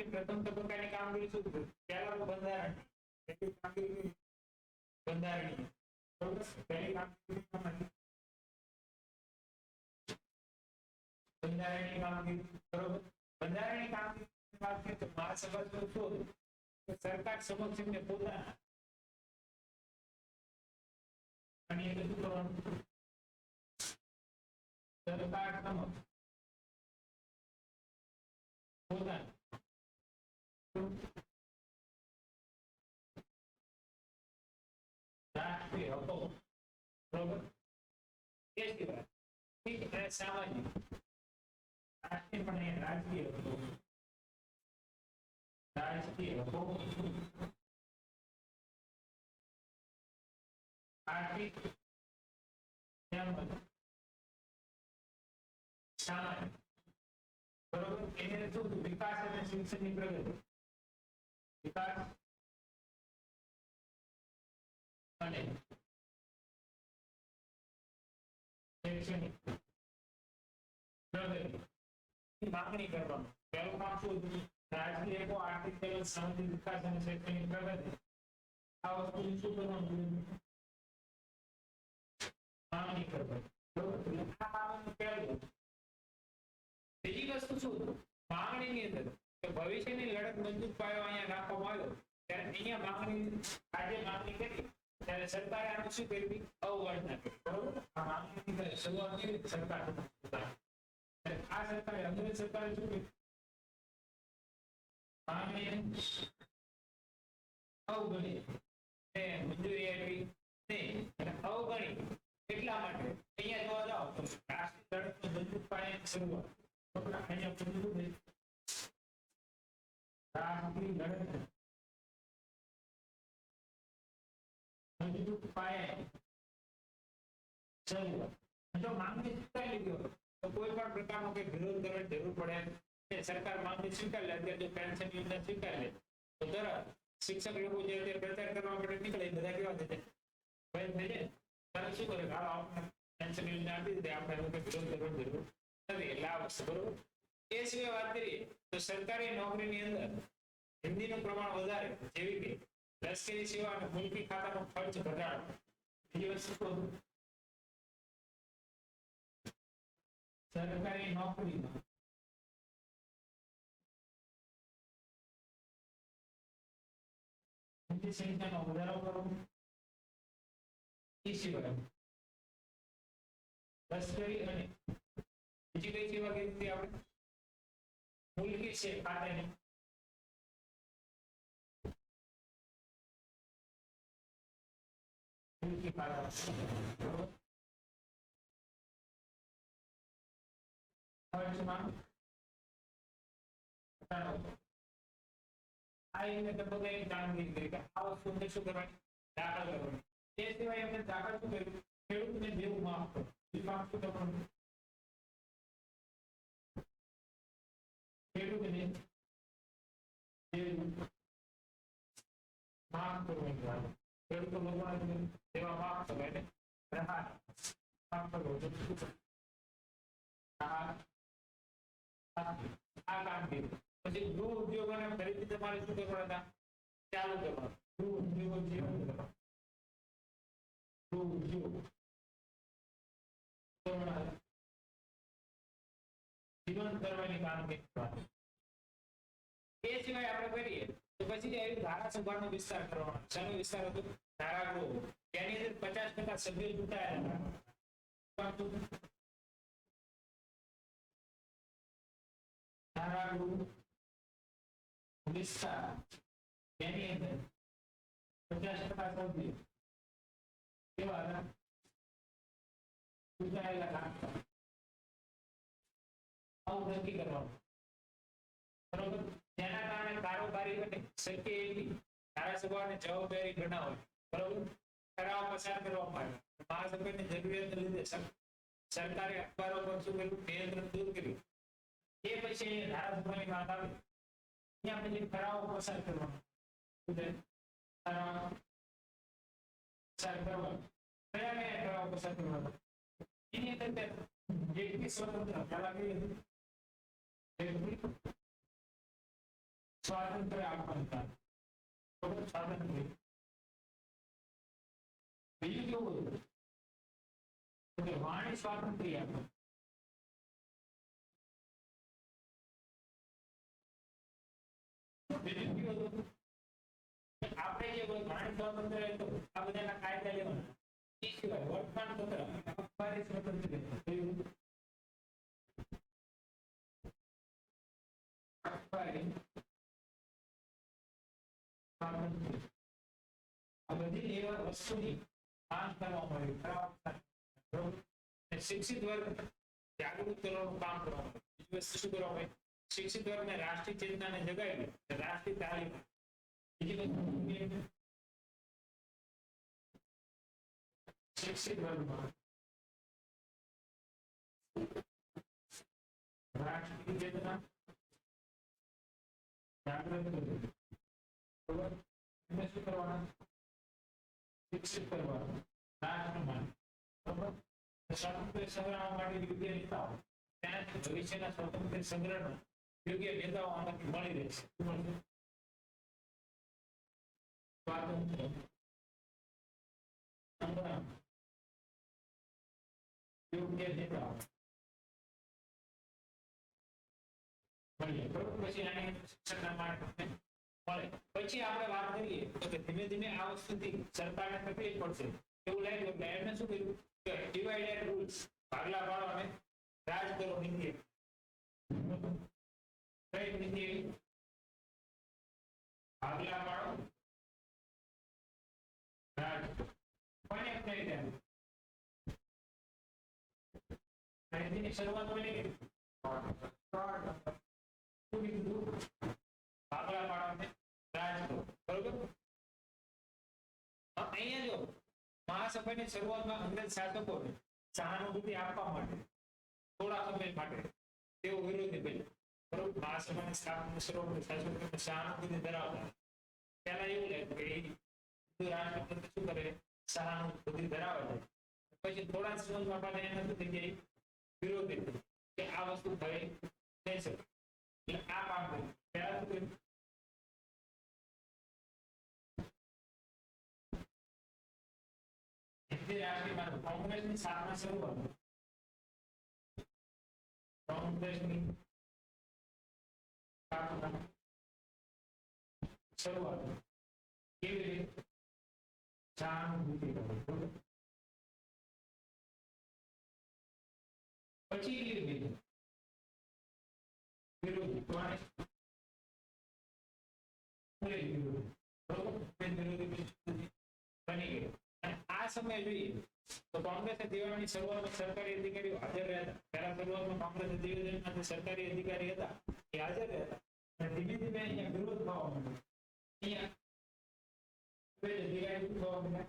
પ્રથમ તબક્કાની કામગીરી શું છે? પહેલાનું બંધારણ એટલી કામગીરી બંધારણીય બરોબર પહેલી કામગીરી બંધારણીય કામગીરી બરોબર બંધારણીય કામગીરી વાત કરીએ તો મહાસભા શું સરકાર સમક્ષ એમને પોતાના અને એ બધું કરવાનું સરકાર સમક્ષ પોતાના રાષ્ટ્રીય હકો બરોબર એ સિવાય ઠીક અને સામાજિક રાષ્ટ્રીય પણ રાજકીય હકો આર્થિક તેમજ સામાજિક બરોબર એને શું વિકાસ અને શિક્ષણની પ્રગતિ વિકાસ અને શૈક્ષણિક પ્રગતિ માંગણી કરવાનું પહેલું કામ શું હતું રાજકીય હકો આર્થિક તેમજ સામાજિક વિકાસ અને શૈક્ષણિક પ્રગતિ આ વસ્તુની શું કરવાનું માંગણી કરવાની બરોબર આ માંગણી પહેલું બીજી વસ્તુ શું માંગણીની અંદર કે ભવિષ્યની લડત મજબૂત પાયો અહીંયા નાખવામાં આવ્યો ત્યારે અહીંયા માંગણી આજે માંગણી કરી ત્યારે સરકારે આનું શું કર્યું અવગણના કરી બરોબર આ માંગણીની શરૂઆત કરી સરકાર આ સરકારે અંગ્રેજ સરકારે શું કર્યું માંગણી અવગણી ને મંજૂરી આપી નહીં અને અવગણી એટલા માટે અહીંયા જોવા જાઓ તો રાષ્ટ્રીય લડતનો મજબૂત પાયાની શરૂઆત અહીંયા પૂછ્યું છે રાષ્ટ્રીય લડત મજબૂત પાયાની શરૂઆત જો માંગણી સ્વીકારી લીધી તો કોઈ પણ પ્રકારનો કોઈ વિરોધ કરવાની જરૂર પડે નહીં સરકાર માંગણી સ્વીકારી લે અત્યારે જો પેન્શન યોજના સ્વીકારી લે તો તરત શિક્ષક લોકો જે અત્યારે પ્રચાર કરવા માટે નીકળે બધા કેવા થઈ જાય ભાઈ થઈ જાય ત્યારે શું કરે હાલ આપણે પેન્શન યોજના આપી દીધી આપણે વિરોધ કરવાની જરૂર નથી એટલે આ વસ્તુ બરોબર એ સિવાય વાત કરીએ તો સરકારી નોકરીની અંદર હિન્દીનું પ્રમાણ વધારે જેવી કે લશ્કરી સેવા અને મુલકી ખાતાનો ખર્ચ ઘટાડો બીજી વસ્તુ સરકારી નોકરીમાં હિન્દી સંખ્યાનો વધારો કરવો એ સિવાય લશ્કરી અને બીજી કઈ સેવા કીધી આપણે મુલકી છે ખાતાની મુલકી ખાતા ખર્ચમાં ઘટાડો આ એમને બધાની કામગીરી કરી કે આ વસ્તુને શું કરવાની દાખલ કરવાની એ સિવાય એમને દાખલ શું કર્યું ખેડૂતને દેવું માફ કરો માફ શું કરવાનું ખેડૂતને દેવું માફ કરવાની વાત ખેડૂતો લોકોને દેવા માફ કરે ને રાહત માફ કરવો આ કામગીરી પછી ગૃહ ઉદ્યોગ અને ફરીથી તમારે શું કરવાના હતા ચાલુ કરવાનું ગૃહ ઉદ્યોગ જીવન કરવાનું ગૃહ ઉદ્યોગ જીવન કરવાની કામગીરી કરવાની એ સિવાય આપણે કરીએ તો પછી એ ધારાસભાનો વિસ્તાર કરવાનો શાનો વિસ્તાર હતો ધારાગૃહ તેની અંદર 50% સભ્યો ચૂંટાયેલા ધારાગૃહ વિસ્તાર તેની અંદર 50% સભ્યો કેવા ચૂંટાયેલા રાખતા આવું નક્કી કરવાનું બરોબર જેના કારણે કારોબારી અને શક્ય એટલી ધારાસભાને જવાબદારી ગણાવે બરોબર ઠરાવ પસાર કરવામાં આવે મહાસભાની જરૂરિયાતને લીધે સરકારે અખબારો પર શું કર્યું નિયંત્રણ દૂર કર્યું એ પછી ધારાસભાની વાત આવે ત્યાં પછી ઠરાવ પસાર કરવાનો ઠરાવ પસાર કરવાનો કયા કયા ઠરાવ પસાર કરવાનો એની અંદર વ્યક્તિ સ્વતંત્ર પહેલા કઈ હતી? વ્યક્તિ સ્વાતંત્ર્ય આપવાનું સ્વાતંત્ર્ય. બીજું કેવું હતું કે વાણી સ્વાતંત્ર્ય આપવાનું. બીજું કેવું હતું આપણે જે વાણી સ્વાતંત્ર્ય હતું આ બધાના કાયદા લેવાના. એ સિવાય વર્તમાન પત્ર અખબારી સ્વતંત્રતા અખબારી સ્વાતંત્ર્ય આ બધી એવા વસ્તુની માંગ કરવામાં આવી. શિક્ષિત વર્ગ જાગૃત કરવાનું કામ કરવામાં આવ્યું. બીજી વસ્તુ શું કરવામાં આવી? શિક્ષિત વર્ગને રાષ્ટ્રીય ચેતનાને જગાવી રાષ્ટ્રીય તાલીમ. બીજી વસ્તુ શિક્ષિત વર્ગમાં રાષ્ટ્રીય ચેતના જાગૃત કરવી. બરોબર? એને શું કરવાના? શિક્ષિત કરવાના રાષ્ટ્રમાન. બરોબર? સ્વાતંત્ર્ય સંગ્રામ માટે યોગ્ય નેતાઓ ત્યાંથી ભવિષ્યના સ્વાતંત્ર્ય સંગ્રામના યોગ્ય નેતાઓ આમાંથી મળી રહેશે. સ્વાતંત્ર્ય સંગ્રામ યોગ્ય નેતાઓ મળીએ. બરોબર? પછી આની શિક્ષણના માટે મળે. પછી આપણે વાત કરીએ તો કે ધીમે ધીમે આ વસ્તુથી સરકારને તકલીફ પડશે એવું લાગ્યું એટલે એમને શું કર્યું કે ડિવાઇડ એન્ડ રૂલ્સ ભાગલા પાડો અને રાજ કરો નીતિ. કઈ નીતિ? ભાગલા પાડો રાજ. કોને અપનાવી દે? નીતિની શરૂઆત કોને કરી? ભાગલા પાડો અને રાજ કરો. બરોબર? અહીંયા જો મહાસભાની શરૂઆતમાં અંગ્રેજ શાસકોને સહાનુભૂતિ આપવા માટે થોડા સમય માટે તેઓ વિરોધી બન્યા. બરોબર? મહાસભાની સ્થાપના શરૂઆતમાં શાસકોને સહાનુભૂતિ ધરાવતા પહેલા એવું લાગ્યું કે હિન્દુ રાષ્ટ્ર શું કરે? સહાનુભૂતિ ધરાવે છે. પછી થોડા સમયમાં પાછા એને શું થઈ જાય? વિરોધી કે આ વસ્તુ થઈ નહીં શકે. એટલે આ કામ કર્યું. પહેલા શું કર્યું? કોંગ્રેસની સ્થાપના શરૂઆત. કોંગ્રેસની સ્થાપના શરૂઆત કેવી રીતે? સહાનુભૂતિ. પછી કેવી રીતે? વિરોધી. કોને? વિરોધી. બરોબર? વિરોધી બની ગઈ. આ સમય જોઈએ તો કોંગ્રેસના દિવાળીની શરૂઆતમાં સરકારી અધિકારીઓ હાજર રહ્યા. પહેલા શરૂઆતમાં કોંગ્રેસના દિવાળીના જે સરકારી અધિકારી હતા એ હાજર રહ્યા. અને ધીમે ધીમે અહીંયા વિરોધ થવા માંડ્યો. અહીંયા અધિકારી થવા માંડ્યા.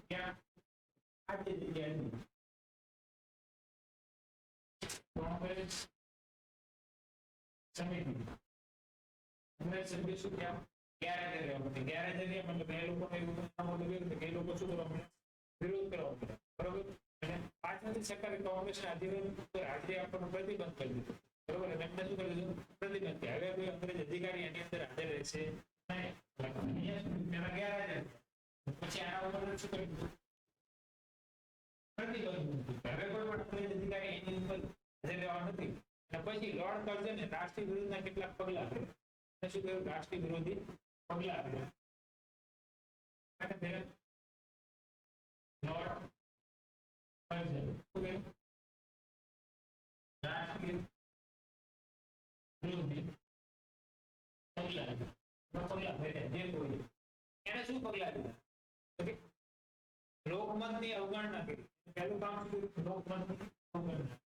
ક્યાં? આ જે જગ્યાએ કોંગ્રેસ સમિતિ અંગ્રેજ સભ્ય શું થયા? ગેરહાજર રહ્યા. ગેરહાજર મતલબ એ લોકોને એવું કે એ લોકો શું કરવા મળ્યા? વિરોધ કરવા મળ્યા. બરોબર? અને પાછળથી સરકારે કોંગ્રેસના અધિકારીઓ પર હાજરી આપવાનો પ્રતિબંધ કરી દીધો. બરોબર? અને એમને શું કરી દીધું? પ્રતિબંધ. હવે કોઈ અંગ્રેજ અધિકારી એની અંદર હાજર રહેશે નહીં. પેલા ગેરહાજર. પછી આના ઉપર શું કરી દીધું? પ્રતિબંધ. હવે કોઈ પણ અંગ્રેજ અધિકારી એની ઉપર હાજર રહેવા નથી. અને પછી લોર્ડ કર્જને રાષ્ટ્રીય વિરોધના કેટલાક પગલા કર્યા. શું કહ્યું? રાષ્ટ્રીય વિરોધી પગલા કર્યા. લોર્ડ કર્જન શું કહ્યું? રાષ્ટ્રીય વિરોધી પગલા કર્યા. જે કોઈ એને શું પગલા લીધા? લોકમતની અવગણના કરી. પહેલું કામ શું કર્યું? લોકમતની અવગણના.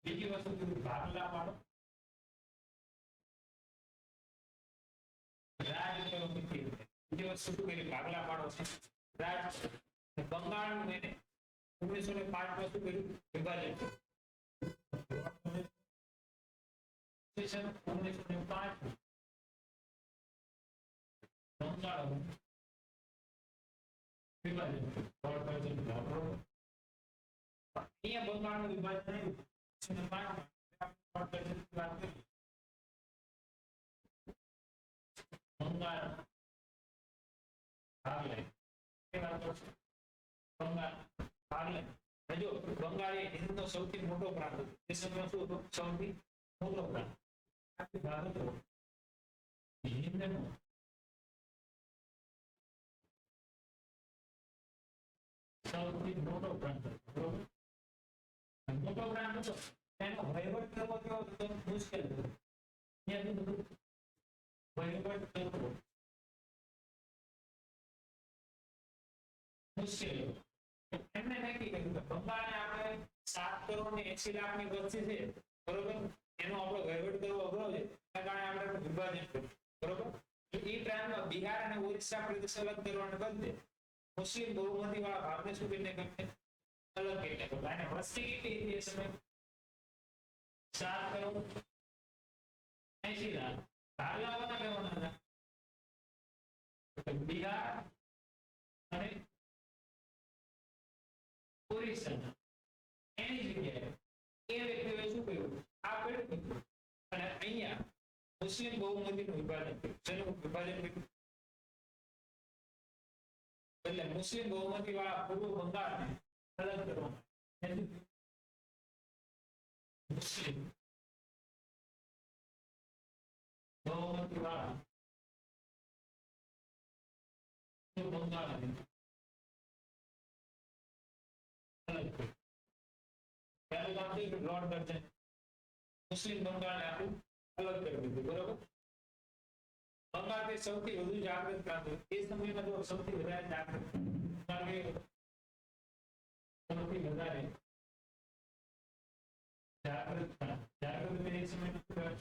બીજી વસ્તુ ભાગલા પાડો રાજ કરો. બીજી વસ્તુ શું કરી? ભાગલા પાડો છે રાજ. બંગાળનું એને 1905 માં શું કર્યું? વિભાજન. 1905 બંગાળનું વિભાજન. અહીંયા બંગાળનું વિભાજન થયું 1905 માં. બંગાળ ભાગ લે. એ વાત તો છે. બંગાળ ભાગ લે. જો બંગાળ એ હિન્દનો સૌથી મોટો પ્રાંત હતો. એ સમયમાં શું હતો? સૌથી મોટો પ્રાંત. આખી ભાગ હતો હિન્દનો સૌથી મોટો પ્રાંત હતો. બરોબર? મોટો પ્રાંત હતો. એનો વહીવટ કરવો કેવો હતો? મુશ્કેલ હતો. અહીંયા બધું વહીવટ કરવો મુશ્કેલ. એમને નક્કી કર્યું કે બંગાળને આપણે 7 કરોડ ને 80 લાખ ની વસ્તી છે. બરોબર? એનો આપણો વહીવટ કરવો અઘરો છે. એના કારણે આપણે વિભાજન કર્યું. બરોબર? એ પ્રાંતમાં બિહાર અને ઓરિસ્સા પ્રદેશ અલગ કરવાને બદલે મુસ્લિમ બહુમતી વાળા ભાગને શું કરીને ગમે અલગ કરીને ગમે. અને વસ્તી કેટલી હતી એ સમયે? 7 કરોડ 80 લાખ. ભાગલા કોના કહેવાના હતા? બિહાર અને ઓરિસ્સા. એની જગ્યાએ એ વ્યક્તિઓએ શું કર્યું? આ કર્યું અને અહીંયા મુસ્લિમ બહુમતીનું વિભાજન કર્યું. શેનું વિભાજન કર્યું? એટલે મુસ્લિમ બહુમતી વાળા પૂર્વ બંગાળને અલગ કરવામાં. મુસ્લિમ બહુમતી વાળા બંગાળને અલગ કર્યું. પહેલું કામ થયું લોર્ડ કર્જન મુસ્લિમ બંગાળને આખું અલગ કરી દીધું. બરોબર? બંગાળ તે સૌથી વધુ જાગૃત પ્રાંત હતો. એ સમયમાં તો સૌથી વધારે જાગૃત સૌથી વધારે જાગૃત એ સમયમાં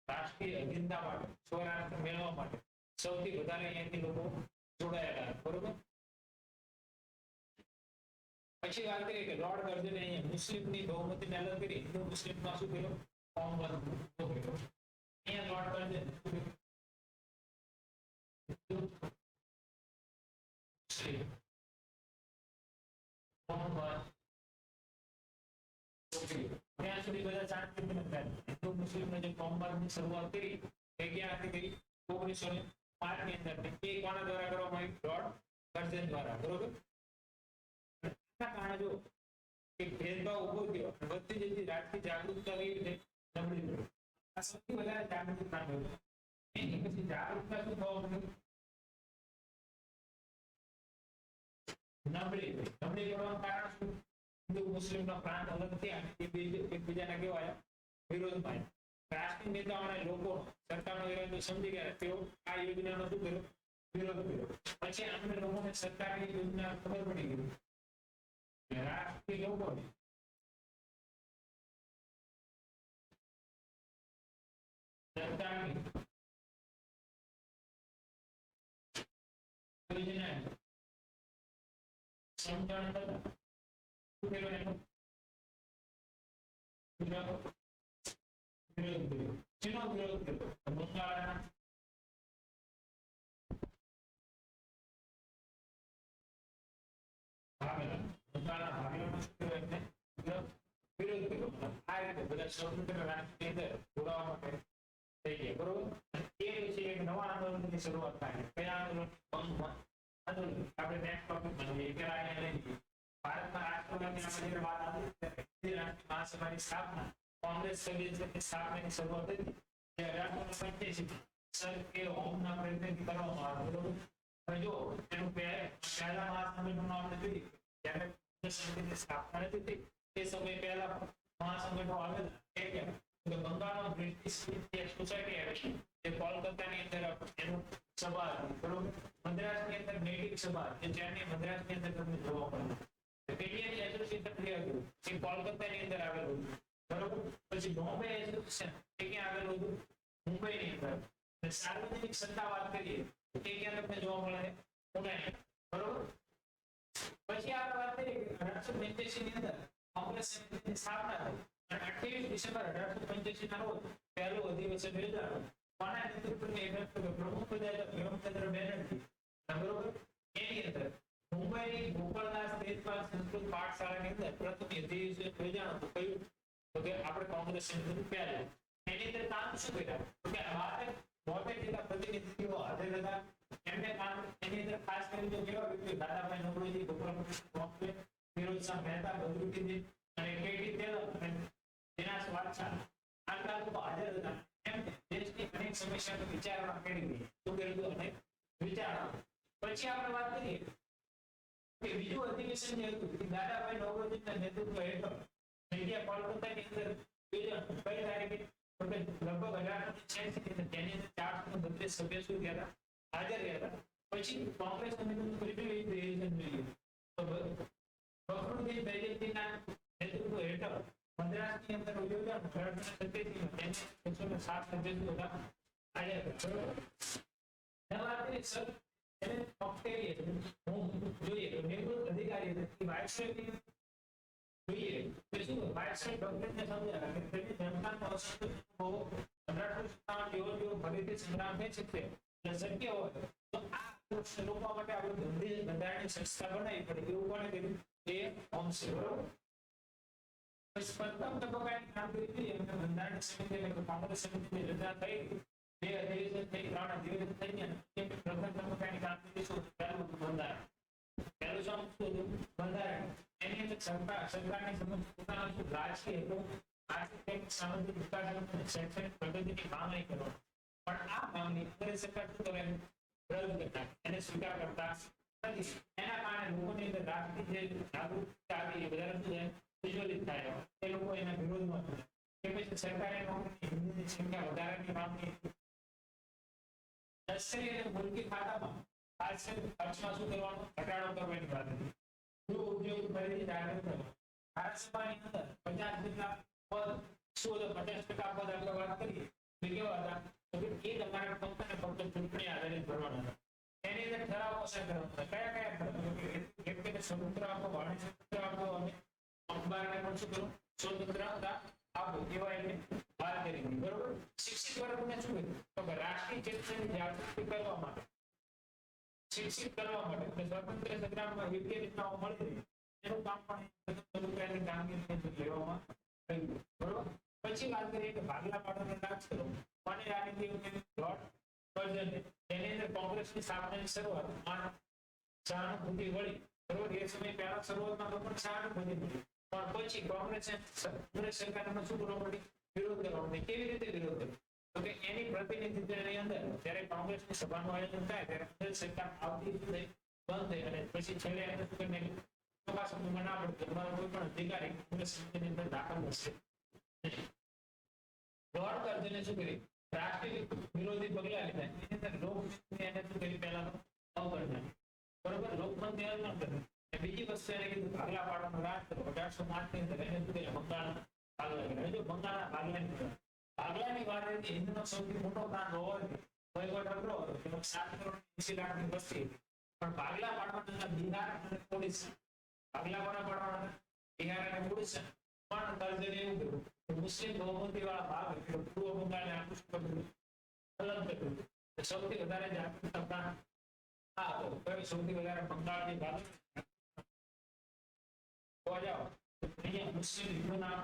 રાષ્ટ્રીય અધીનતા માટે સ્વરાષ્ટ્ર મેળવવા માટે સૌથી વધારે અહીંયાથી લોકો જોડાયેલા હતા. બરોબર? પછી વાત કરીએ કે લોર્ડ કર્જને અહીંયા મુસ્લિમની બહુમતીને અલગ કરી હિન્દુ મુસ્લિમમાં શું કર્યું? કોમન કર્યો. અહીંયા લોર્ડ કર્જન ત્યાં સુધી બધા શાંતિથી નતા. હિન્દુ મુસ્લિમને જે કોમની શરૂઆત કરી એ ક્યાંથી કરી? 1905 ની અંદર. એ કોના દ્વારા કરવામાં આવી? લોર્ડ કર્જન દ્વારા. બરોબર? કારણે જો એક ભેદભાવ ઉભો થયો વધતી જતી રાજકીય જાગૃતતા કેવી રીતે નબળી પડી. આ સૌથી વધારે જાગૃત પ્રાંત હતો. એની પછી જાગૃતતા શું થવા માંડી? નબળી પડવાનું કારણ શું? હિન્દુ મુસ્લિમનો પ્રાંત અલગ થયા. એકબીજાના કેવાયા વિરોધમાં. રાષ્ટ્રીય નેતાઓ અને લોકો સરકારનો ઇરાદો સમજી ગયા. તેઓ આ યોજનાનો શું કર્યો? વિરોધ કર્યો. પછી અમને લોકોને સરકારની યોજના ખબર પડી ગઈ. રાષ્ટ્રીય લોકોને સરકારની યોજના સમજણ થતા શું કર્યું? એનો વિરોધ કર્યો. શેનો વિરોધ કર્યો? બંગાળના બંગાળના ભાગલાનો શું કર્યો? એમને વિરોધ કર્યો. આ રીતે બધા સ્વતંત્ર રાષ્ટ્રની અંદર જોડાવા માટે થઈ ગયા. બરોબર? એ પછી એક નવા આંદોલનની શરૂઆત થાય. કયા આંદોલન? આંદોલન. આપણે નેક્સ્ટ ટોપિક જોઈએ. પેલા અહીંયા લઈ ભારતમાં રાષ્ટ્રવાદની આપણે વાત આવી રાષ્ટ્રીય મહાસભાની સ્થાપના કોંગ્રેસ સભ્યની સ્થાપનાની શરૂઆત હતી. જે 1885 સર કે હોમના પ્રયત્નથી કરવામાં આવી. બરોબર? હવે જો એનું પહેલા મહાસંગઠનનું આપણે જોઈએ જ્યારે સમિતિની સ્થાપના હતી તે સમય પહેલા મહાસંગઠનો આવેલા કે બંગાળમાં બ્રિટિશ સોસાયટી આવી જે કોલકાતાની અંદર એનું સભા હતી. બરોબર? મદ્રાસની અંદર નેટિવ સભા જે ત્યાંની મદ્રાસની અંદર તમને જોવા મળે. ઇન્ડિયન એસોસિએશન હતું એ કોલકાતાની અંદર આવેલું હતું. બરોબર? પછી બોમ્બે એસોસિએશન એ ક્યાં આવેલું હતું? મુંબઈની અંદર. સાર્વજનિક સત્તા વાત કરીએ એ ક્યાં તમને જોવા મળે? પુણેની. બરોબર? પછી આપણે વાત કરીએ કે 1885 ની અંદર કોંગ્રેસ સમિતિની સ્થાપના થઈ અને 28 ડિસેમ્બર 1885 ના રોજ પહેલું અધિવેશન યોજાયું. કોના નેતૃત્વની હેઠળ પ્રમુખ પદે બ્રહ્મચંદ્ર બેનર્જી, બરોબર. એની અંદર મુંબઈની ગોપાલદાસ તેજપાલ સંસ્કૃત પાઠશાળાની અંદર પ્રથમ અધિવેશન યોજાયું હતું. કયું? તો કે આપણે કોંગ્રેસ સમિતિનું પહેલું. એની અંદર કામ શું કર્યા? તો કે 72 જેટલા પ્રતિનિધિઓ હાજર હતા. એમને કામ એની અંદર ખાસ કરીને કેવા વ્યક્તિઓ? દાદાભાઈ નવરોજી, ગોપાલકૃષ્ણ ગોખલે, ફિરોઝશાહ મહેતા, બદરુદ્દીન અને કેટી તેલક અને દિનાશ વાત્સલ આટલા લોકો હાજર હતા. એમને દેશની અનેક સમસ્યાનો વિચારણા કરી હતી. શું કર્યું? અને વિચારણા. પછી આપણે વાત કરીએ કે બીજું અધિવેશન જે હતું કે દાદાભાઈ નવરોજીના નેતૃત્વ હેઠળ જગ્યા કોલકાતાની અંદર યોજાયું. કઈ તારીખે? તો કે લગભગ 1886 ની તેની અંદર 432 સભ્યો શું ગયા હતા? હાજર રહ્યા હતા. પછી કોંગ્રેસ સમિતિનું ત્રીજું અધિવેશન જોઈએ તો ફખરુદ્દીન બેનર્જીના નેતૃત્વ હેઠળ મદ્રાસની અંદર યોજાયું. 1887 માં તેની 107 સભ્યો હતા હાજર હતા. વાત કરીએ સર એને ઓક્ટેરિયન હું જોઈએ તો નિવૃત્ત અધિકારી હતી વાઇસરોય જોઈએ તો શું વાઇસરોય ડોક્ટરને સમજાવ્યા કે તેની જનતાનો અસંતોષ બહુ 1857 જેવો ફરીથી સંગ્રામ થઈ શકશે અને શક્ય હોય તો આ પ્રશ્ન રોકવા માટે આપણે બંધારણની સંસ્થા બનાવી પડે. એવું કોણે કર્યું? એ હોમ્સે, બરોબર. પ્રથમ તબક્કાની કામગીરી કરી અને બંધારણની સમિતિ એટલે કોંગ્રેસ સમિતિની રચના થઈ. 2 અધિવેશન થઈ, 3 અધિવેશન થઈ ગયા. પ્રથમ તબક્કાની કામગીરી શું? પહેલું બંધારણ. પહેલું શું હતું? બંધારણ. એની અંદર સરકારની સમક્ષ પોતાના શું રાજકીય હેતુ, આર્થિક સામાજિક વિકાસ અને શૈક્ષણિક પ્રગતિની માંગણી કરો. પણ આ માંગણી અંગ્રેજ સરકાર શું કરે? રદ કરતા, એને સ્વીકાર કરતા નથી. એના કારણે લોકોની અંદર રાષ્ટ્રીય જે જાગૃતતા આવી એ વધારે શું છે? વિચલિત થાય. એ લોકો એના વિરોધમાં હતા. કે પછી સરકારે હિન્દુની સંખ્યા વધારવાની માંગણી. લશ્કરી અને મુલકી ખાતામાં ખાસ ખર્ચમાં શું કરવાનું? ઘટાડો કરવાની વાત હતી. ગૃહ ઉદ્યોગ ફરીથી જાહેર કરવો. ધારાસભાની અંદર 50 જેટલા પદ, શું 50% પદ આપણે વાત કરીએ તો કેવા હતા? તો કે એ તમારા ફક્ત ને ફક્ત ચૂંટણી આધારિત ભરવાના હતા. એની અંદર ઠરાવ પસાર કરવાના. કયા કયા ઠરાવ? જેમ કે સ્વતંત્ર આપો, વાણિજ્ય સ્વતંત્ર આપો અને અખબારને પણ શું કરો? સ્વતંત્રતા આપો. એવા એને વાત કરી હતી, બરોબર. શિક્ષિત વર્ગને શું કર્યું? તો કે રાષ્ટ્રીય ચેતનાની જાગૃતિ કરવા માટે, શિક્ષિત કરવા માટે સ્વતંત્ર સંગ્રામમાં યોગ્ય રીતના મળી રહી એનું કામ પણ કામગીરી લેવામાં આવ્યું, બરોબર. પછી વાત કરીએ કે ભાગલા પાડવાનો લાભ કરો અને રાજનીતિઓ તેની અંદર કોંગ્રેસની સ્થાપનાની શરૂઆત સહાનુભૂતિ વળી, બરોબર. એ સમય પહેલા શરૂઆતમાં લોકો સહાનુભૂતિ મળી પણ પછી કોંગ્રેસ સરકારમાં શું કરવા પડી? વિરોધ કરવા પડી. કેવી રીતે વિરોધ કર્યો? તો કે એની પ્રતિનિધિત્વની અંદર જ્યારે કોંગ્રેસની સભાનું આયોજન થાય ત્યારે અંગ્રેજ સરકાર આવતી બંધ થઈ અને પછી છેલ્લે એને શું કરીને ચોક્કસ શબ્દોમાં ના પડતું તમારો કોઈ પણ અધિકારી કોંગ્રેસ સમિતિની અંદર દાખલ થશે નહીં. લોર્ડ કર્જને શું કરી? રાષ્ટ્રીય વિરોધી પગલા લીધા. એની અંદર લોકમતની એને શું કરી? પહેલા અવગણના, બરોબર. લોકમતની અવગણના કરી. બીજી વસ્તુ એને કીધું ભાગલા પાડવાનો રાજ કરો. 1805 ની અંદર એને શું કર્યું? બંગાળના ભાગલા કર્યા. જો બંગાળના ભાગલાની ભાગલાની વાત હતી. હિન્દુનો સૌથી મોટો પ્રાંત હોવાથી વહીવટ અઘરો હતો. તેમાં 7 કરોડ 80 લાખની વસ્તી હતી. પણ ભાગલા પાડવાના બિહાર અને ઓડિશા. ભાગલા કોના પાડવાના? બિહાર અને ઓડિશા. પણ કર્જને એવું કર્યું કે મુસ્લિમ બહુમતી વાળા ભાગ એટલે પૂર્વ બંગાળને આકૃષ્ટ કર્યું, અલગ કર્યું. સૌથી વધારે જાગૃતતા પ્રાંત આ હતો. સૌથી વધારે બંગાળની ભાગ જોવા જાઓ તો અહીંયા મુસ્લિમ હિન્દુના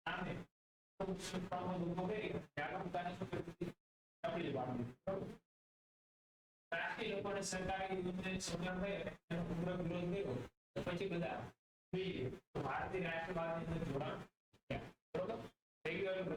નામે રાષ્ટ્રીય લોકોને સરકારી યોજનાની સમજણ થઈ એનો ઉગ્ર વિરોધ કર્યો પછી બધા ભારતીય રાષ્ટ્રવાદની અંદર જોડાણ થયા, બરોબર. થઈ ગયું.